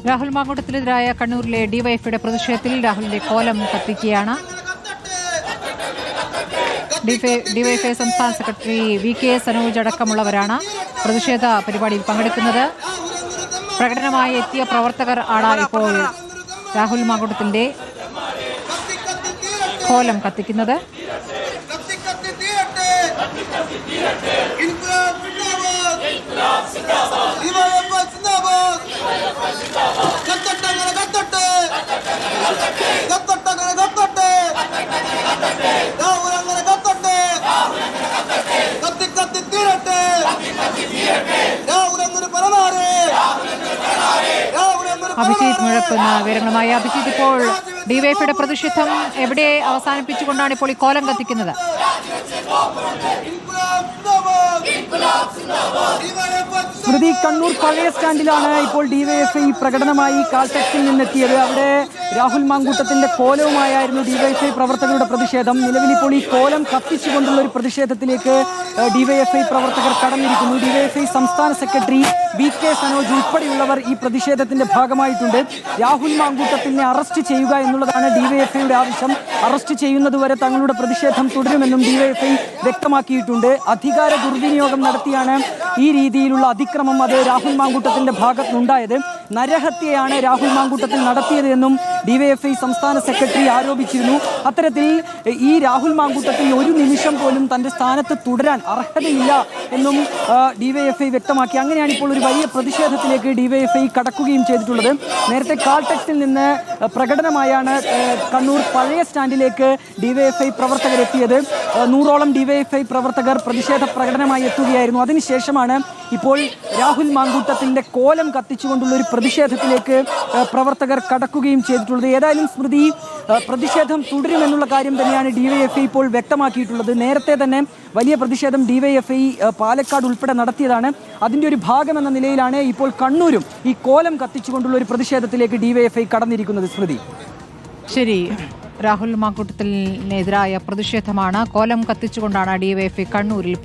രാഹുൽ മാങ്കൂട്ടത്തിനെതിരായ കണ്ണൂരിലെ ഡിവൈഎഫ്ഐയുടെ പ്രതിഷേധത്തിൽ രാഹുലിന്റെ കോലം കത്തിക്കുകയാണ്. ഡിവൈഎഫ്ഐ സംസ്ഥാന സെക്രട്ടറി VK സനോജ് അടക്കമുള്ളവരാണ് പ്രതിഷേധ പരിപാടിയിൽ പങ്കെടുക്കുന്നത്. പ്രകടനമായി എത്തിയ പ്രവർത്തകർ ആണ് ഇപ്പോൾ രാഹുൽ മാങ്കൂട്ടത്തിന്റെ കോലം കത്തിക്കുന്നത്. അഭിജിത്ത് മുഴക്കുന്ന വിവരങ്ങളുമായി. അഭിജിത്ത്, ഇപ്പോൾ ഡിവൈഎഫ്ഐയുടെ പ്രതിഷേധം എവിടെ അവസാനിപ്പിച്ചുകൊണ്ടാണ് ഇപ്പോൾ ഈ കോലം കത്തിക്കുന്നത്? സ്മൃതി, കണ്ണൂർ പഴയ സ്റ്റാൻഡിലാണ് ഇപ്പോൾ ഡിവൈഎഫ്ഐ പ്രകടനമായി കാൽടെക്സിൽ നിന്നെത്തിയത്. അവിടെ രാഹുൽ മാങ്കൂട്ടത്തിന്റെ കോലവുമായിരുന്നു ഡിവൈഎഫ്ഐ പ്രവർത്തകരുടെ പ്രതിഷേധം. നിലവിൽ ഇപ്പോൾ ഈ കോലം കത്തിച്ചുകൊണ്ടുള്ള ഒരു പ്രതിഷേധത്തിലേക്ക് ഡിവൈഎഫ്ഐ പ്രവർത്തകർ കടന്നിരിക്കുന്നു. ഡിവൈഎഫ്ഐ സംസ്ഥാന സെക്രട്ടറി VK സനോജ് ഉൾപ്പെടെയുള്ളവർ ഈ പ്രതിഷേധത്തിന്റെ ഭാഗമായിട്ടുണ്ട്. രാഹുൽ മാങ്കൂട്ടത്തിനെ അറസ്റ്റ് ചെയ്യുക എന്നുള്ളതാണ് ഡിവൈഎഫ്ഐയുടെ ആവശ്യം. അറസ്റ്റ് ചെയ്യുന്നതുവരെ തങ്ങളുടെ പ്രതിഷേധം തുടരുമെന്നും ഡിവൈഎഫ്ഐ വ്യക്തമാക്കിയിട്ടുണ്ട്. അധികാര ദുർവിനിയോഗം നടത്തിയാണ് ഈ രീതിയിലുള്ള അതിക്രമം അത് രാഹുൽ മാങ്കൂട്ടത്തിന്റെ ഭാഗത്തുനിന്നുണ്ടായത്. നരഹത്യയാണ് രാഹുൽ മാങ്കൂട്ടത്തിൽ നടത്തിയത് എന്നും ഡിവൈഎഫ്ഐ സംസ്ഥാന സെക്രട്ടറി ആരോപിച്ചിരുന്നു. അത്തരത്തിൽ ഈ രാഹുൽ മാങ്കൂട്ടത്തിൽ ഒരു നിമിഷം പോലും തന്റെ സ്ഥാനത്ത് തുടരാൻ അർഹതയില്ല എന്നും ഡിവൈഎഫ്ഐ വ്യക്തമാക്കി. അങ്ങനെയാണ് ഇപ്പോൾ ഒരു വലിയ പ്രതിഷേധത്തിലേക്ക് ഡിവൈഎഫ്ഐ കടക്കുകയും ചെയ്തിട്ടുള്ളത്. നേരത്തെ കാൽടെക്സിൽ നിന്ന് പ്രകടനമായാണ് കണ്ണൂർ പഴയ സ്റ്റാൻഡിലേക്ക് ഡിവൈഎഫ്ഐ പ്രവർത്തകർ എത്തിയത്. 100ഓളം ഡിവൈഎഫ്ഐ പ്രവർത്തകർ പ്രതിഷേധ പ്രകടനമായി എത്തുകയായിരുന്നു. അതിനുശേഷമാണ് ഇപ്പോൾ രാഹുൽ മാങ്കൂട്ടത്തിന്റെ കോലം കത്തിച്ചുകൊണ്ടുള്ള ഒരു പ്രതിഷേധത്തിലേക്ക് പ്രവർത്തകർ കടക്കുകയും ചെയ്തിട്ടുള്ളത്. ഏതായാലും സ്മൃതി, പ്രതിഷേധം തുടരുമെന്നുള്ള കാര്യം തന്നെയാണ് ഡിവൈഎഫ്ഐ ഇപ്പോൾ വ്യക്തമാക്കിയിട്ടുള്ളത്. നേരത്തെ തന്നെ വലിയ പ്രതിഷേധം ഡിവൈഎഫ്ഐ പാലക്കാട് ഉൾപ്പെടെ നടത്തിയതാണ്. അതിൻ്റെ ഒരു ഭാഗമെന്ന നിലയിലാണ് ഇപ്പോൾ കണ്ണൂരും ഈ കോലം കത്തിച്ചുകൊണ്ടുള്ള ഒരു പ്രതിഷേധത്തിലേക്ക് ഡിവൈഎഫ്ഐ കടന്നിരിക്കുന്നത്. സ്മൃതി, ശരി. രാഹുൽ മാങ്കൂട്ടത്തിനെതിരായ പ്രതിഷേധമാണ്. കോലം കത്തിച്ചുകൊണ്ടാണ് ഡിവൈഎഫ്ഐ കണ്ണൂരിൽ